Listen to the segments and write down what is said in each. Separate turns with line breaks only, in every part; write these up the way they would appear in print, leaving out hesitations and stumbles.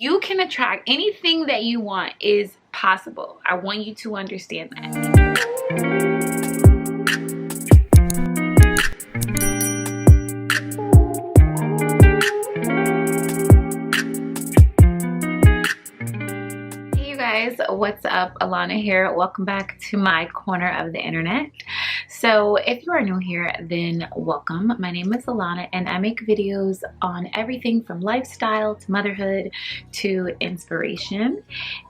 You can attract anything that you want is possible. I want you to understand that. What's up? Alana here. Welcome back to my corner of the internet. So if you are new here, then welcome. My name is Alana and I make videos on everything from lifestyle to motherhood to inspiration.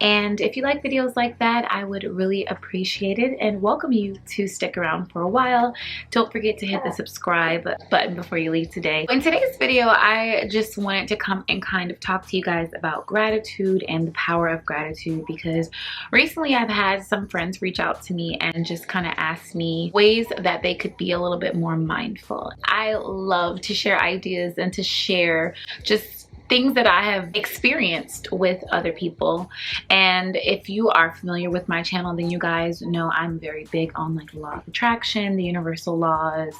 And if you like videos like that, I would really appreciate it and welcome you to stick around for a while. Don't forget to hit the subscribe button before you leave today. In today's video, I just wanted to come and kind of talk to you guys about gratitude and the power of gratitude, because recently I've had some friends reach out to me and just kind of ask me ways that they could be a little bit more mindful. I love to share ideas and to share just things that I have experienced with other people. And if you are familiar with my channel, then you guys know I'm very big on like the law of attraction, the universal laws,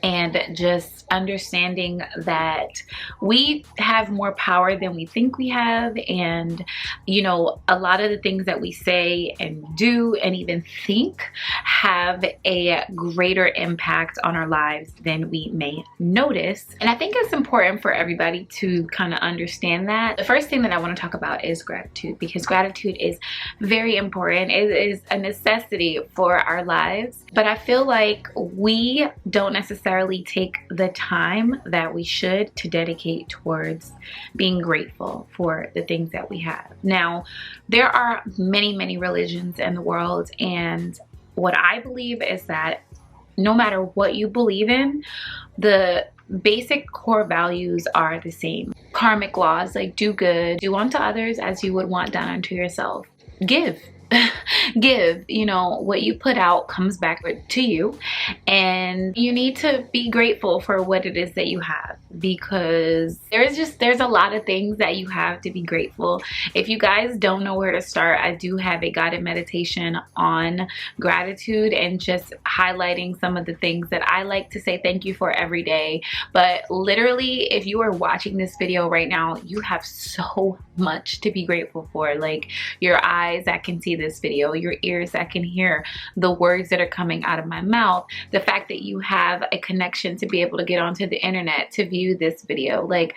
and just understanding that we have more power than we think we have. And you know, a lot of the things that we say and do and even think have a greater impact on our lives than we may notice. And I think it's important for everybody to kind of understand that. The first thing that I want to talk about is gratitude, because gratitude is very important. It is a necessity for our lives, but I feel like we don't necessarily take the time that we should to dedicate towards being grateful for the things that we have. Now, there are many religions in the world, and what I believe is that no matter what you believe in, the basic core values are the same. Karmic laws, like do good, do unto others as you would want done unto yourself. Give. Give. You know, what you put out comes back to you, and you need to be grateful for what it is that you have, because there's a lot of things that you have to be grateful. If you guys don't know where to start, I do have a guided meditation on gratitude and just highlighting some of the things that I like to say thank you for every day. But literally, if you are watching this video right now, you have so much to be grateful for. Like your eyes that can see this video, your ears that can hear the words that are coming out of my mouth, the fact that you have a connection to be able to get onto the internet to view this video. Like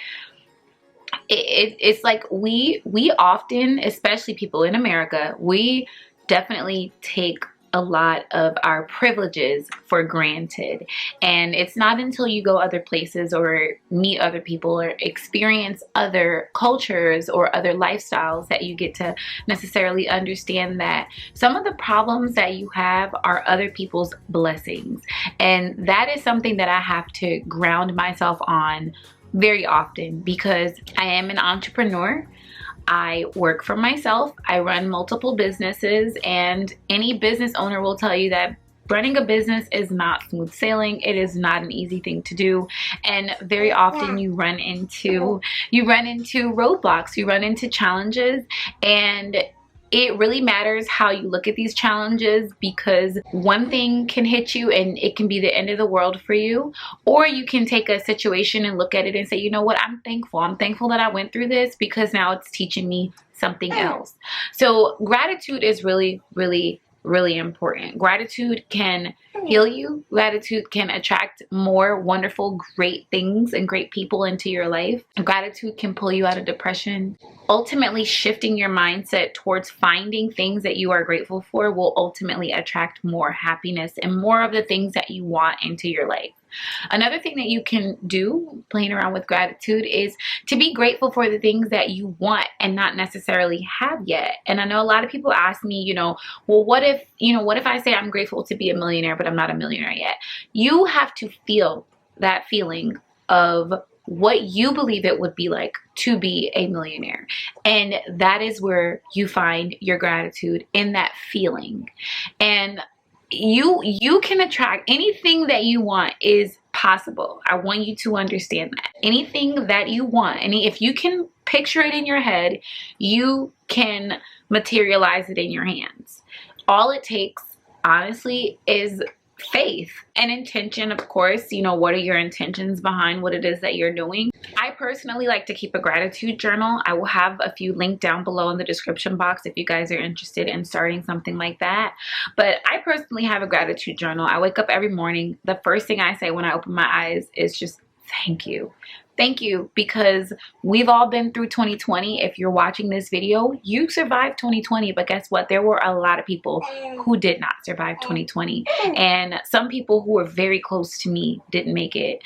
it's like we often, especially people in America, we definitely take a lot of our privileges for granted. And it's not until you go other places or meet other people or experience other cultures or other lifestyles that you get to necessarily understand that some of the problems that you have are other people's blessings. And that is something that I have to ground myself on very often, because I am an entrepreneur. I work for myself. I run multiple businesses, and any business owner will tell you that running a business is not smooth sailing. It is not an easy thing to do, and very often you run into roadblocks, you run into challenges, and it really matters how you look at these challenges, because one thing can hit you and it can be the end of the world for you. Or you can take a situation and look at it and say, you know what, I'm thankful. I'm thankful that I went through this, because now it's teaching me something else. So gratitude is really important. Gratitude can heal you. Gratitude can attract more wonderful, great things and great people into your life. Gratitude can pull you out of depression. Ultimately, shifting your mindset towards finding things that you are grateful for will ultimately attract more happiness and more of the things that you want into your life. Another thing that you can do playing around with gratitude is to be grateful for the things that you want and not necessarily have yet. And I know a lot of people ask me, you know, well, what if I say I'm grateful to be a millionaire, but I'm not a millionaire yet? You have to feel that feeling of what you believe it would be like to be a millionaire. And that is where you find your gratitude, in that feeling. And you can attract anything that you want is possible. I want you to understand that. Anything that you want, if you can picture it in your head, you can materialize it in your hands. All it takes, honestly, is faith and intention. Of course, you know, what are your intentions behind what it is that you're doing? I personally like to keep a gratitude journal. I will have a few linked down below in the description box if you guys are interested in starting something like that. But I personally have a gratitude journal. I wake up every morning. The first thing I say when I open my eyes is just thank you. Thank you, because we've all been through 2020. If you're watching this video, you survived 2020, but guess what? There were a lot of people who did not survive 2020, and some people who were very close to me didn't make it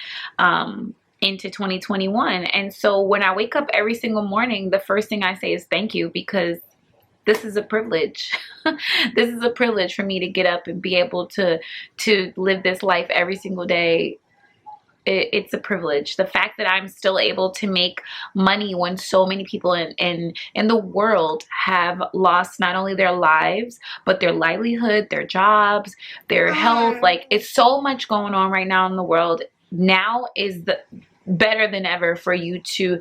into 2021. And so when I wake up every single morning, the first thing I say is thank you, because this is a privilege. This is a privilege for me to get up and be able to live this life every single day. It's a privilege. The fact that I'm still able to make money when so many people in the world have lost not only their lives, but their livelihood, their jobs, their health. Like, it's so much going on right now in the world. Now is the better than ever for you to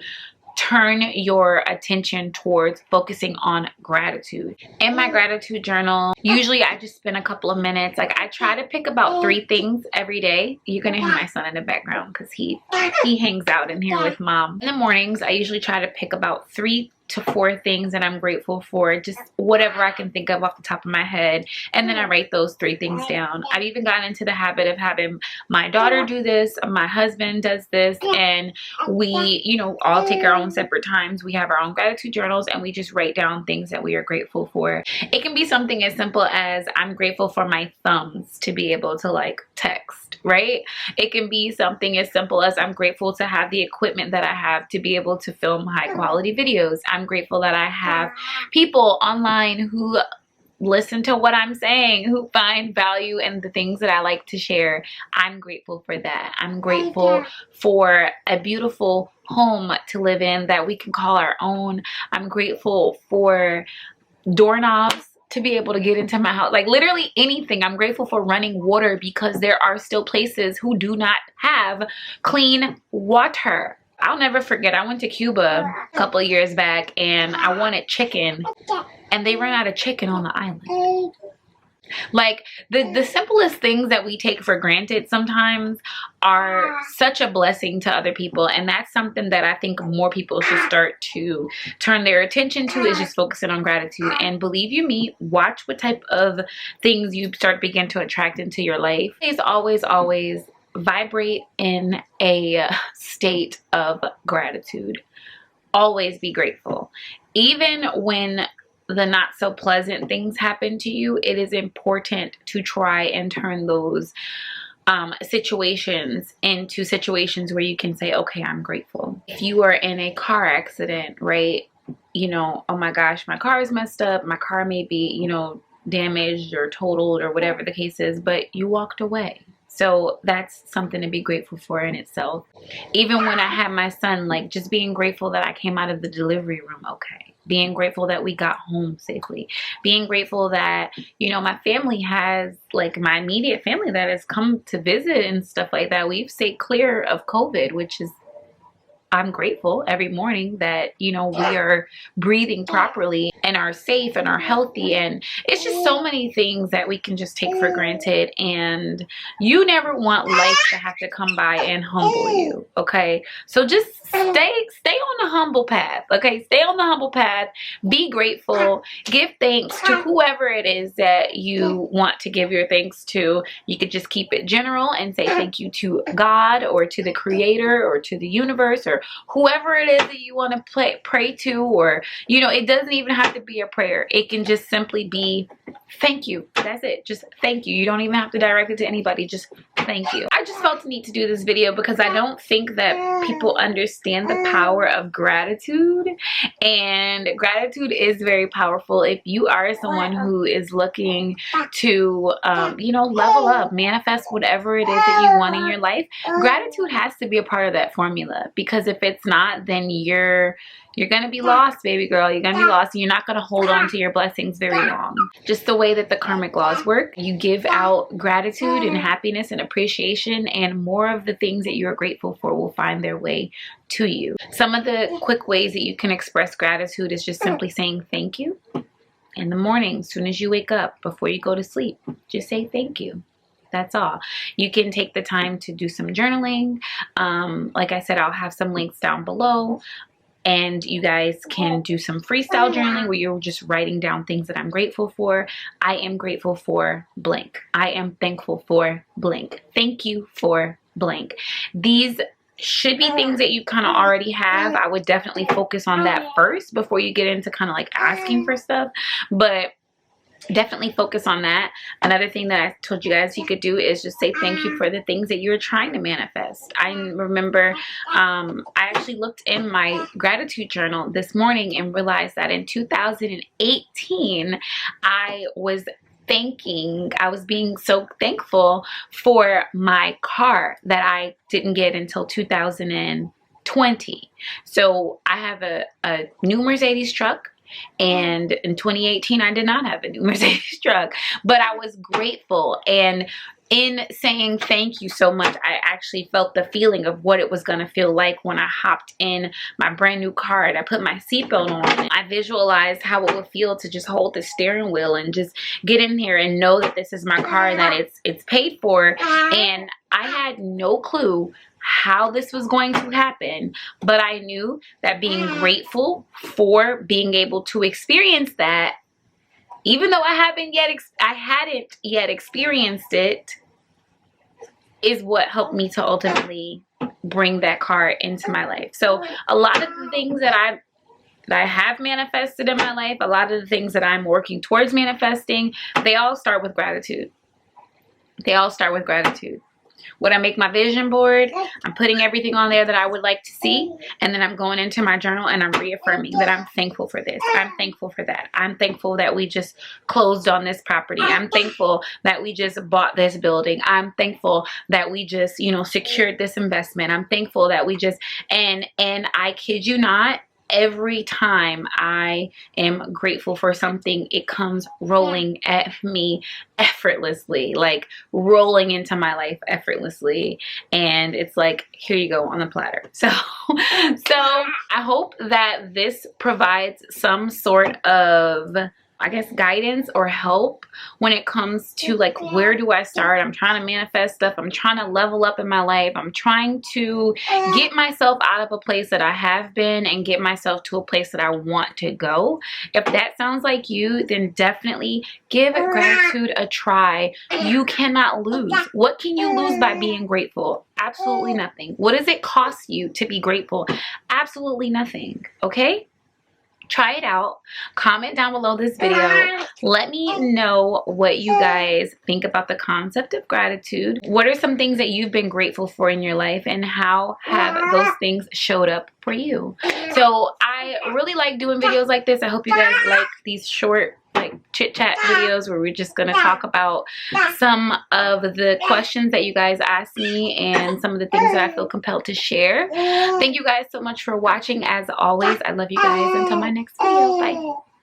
turn your attention towards focusing on gratitude. In my gratitude journal, usually I just spend a couple of minutes. Like, I try to pick about 3 things every day. You're gonna hear my son in the background because he hangs out in here with mom. In the mornings, I usually try to pick about 3 to 4 things that I'm grateful for, just whatever I can think of off the top of my head, and then I write those 3 things down. I've even gotten into the habit of having my daughter do this, my husband does this, and we, you know, all take our own separate times. We have our own gratitude journals, and we just write down things that we are grateful for. It can be something as simple as I'm grateful for my thumbs to be able to like text, right? It can be something as simple as I'm grateful to have the equipment that I have to be able to film high quality videos. I'm grateful that I have people online who listen to what I'm saying, who find value in the things that I like to share. I'm grateful for that. I'm grateful for a beautiful home to live in that we can call our own. I'm grateful for doorknobs to be able to get into my house. Like, literally anything. I'm grateful for running water because there are still places who do not have clean water. I'll never forget, I went to Cuba a couple of years back and I wanted chicken, and they ran out of chicken on the island. Like, the simplest things that we take for granted sometimes are such a blessing to other people, and that's something that I think more people should start to turn their attention to, is just focusing on gratitude. And believe you me, watch what type of things you begin to attract into your life. Please always vibrate in a state of gratitude. Always be grateful. Even when the not so pleasant things happen to you, it is important to try and turn those situations into situations where you can say, okay, I'm grateful. If you are in a car accident, right, you know, oh my gosh, my car is messed up, my car may be, you know, damaged or totaled or whatever the case is, but you walked away. So that's something to be grateful for in itself. Even when I had my son, like, just being grateful that I came out of the delivery room okay. Being grateful that we got home safely. Being grateful that, you know, my family has, like, my immediate family that has come to visit and stuff like that. We've stayed clear of COVID, which is, I'm grateful every morning that, you know, we are breathing properly and are safe and are healthy. And it's just so many things that we can just take for granted. And you never want life to have to come by and humble you. Okay. So just stay on the humble path. Okay. Stay on the humble path. Be grateful. Give thanks to whoever it is that you want to give your thanks to. You could just keep it general and say thank you to God or to the creator or to the universe or whoever it is that you want to pray to, or, you know, it doesn't even have to be a prayer. It can just simply be thank you. That's it. Just thank you. You don't even have to direct it to anybody. Just thank you. I just felt the need to do this video because I don't think that people understand the power of gratitude, and gratitude is very powerful. If you are someone who is looking to, you know, level up, manifest whatever it is that you want in your life, gratitude has to be a part of that formula, because if it's not, then you're gonna be lost, baby girl. You're gonna be lost, and you're not gonna hold on to your blessings very long. Just the way that the karmic laws work, you give out gratitude and happiness and appreciation, and more of the things that you're grateful for will find their way to you. Some of the quick ways that you can express gratitude is just simply saying thank you. In the morning, as soon as you wake up, before you go to sleep, just say thank you. That's all. You can take the time to do some journaling. Like I said, I'll have some links down below. And you guys can do some freestyle journaling where you're just writing down things that I'm grateful for. I am grateful for blank. I am thankful for blank. Thank you for blank. These should be things that you kind of already have. I would definitely focus on that first before you get into kind of like asking for stuff. But definitely focus on that. Another thing that I told you guys you could do is just say thank you for the things that you're trying to manifest. I remember I actually looked in my gratitude journal this morning and realized that in 2018 I was being so thankful for my car that I didn't get until 2020. So I have a new Mercedes truck. And in 2018, I did not have a new Mercedes truck, but I was grateful. And in saying thank you so much, I actually felt the feeling of what it was going to feel like when I hopped in my brand new car and I put my seatbelt on. I visualized how it would feel to just hold the steering wheel and just get in here and know that this is my car, that it's paid for. And I had no clue how this was going to happen, but I knew that being grateful for being able to experience that, even though I hadn't yet experienced it, is what helped me to ultimately bring that car into my life. So a lot of the things that I have manifested in my life, a lot of the things that I'm working towards manifesting, they all start with gratitude. They all start with gratitude. When I make my vision board, I'm putting everything on there that I would like to see, and then I'm going into my journal and I'm reaffirming that I'm thankful for this. I'm thankful for that. I'm thankful that we just closed on this property. I'm thankful that we just bought this building. I'm thankful that we just, you know, secured this investment. I'm thankful that we just, and I kid you not, every time I am grateful for something, it comes rolling at me effortlessly, like rolling into my life effortlessly. And it's like, here you go on the platter. So I hope that this provides some sort of, I guess, guidance or help when it comes to like, where do I start? I'm trying to manifest stuff. I'm trying to level up in my life. I'm trying to get myself out of a place that I have been and get myself to a place that I want to go. If that sounds like you, then definitely give gratitude a try. You cannot lose. What can you lose by being grateful? Absolutely nothing. What does it cost you to be grateful? Absolutely nothing. Okay? Try it out. Comment down below this video. Let me know what you guys think about the concept of gratitude. What are some things that you've been grateful for in your life, and how have those things showed up for you? So I really like doing videos like this. I hope you guys like these short, like, chit chat videos where we're just going to talk about some of the questions that you guys asked me and some of the things that I feel compelled to share. Thank you guys so much for watching. As always, I love you guys. Until my next video. Bye.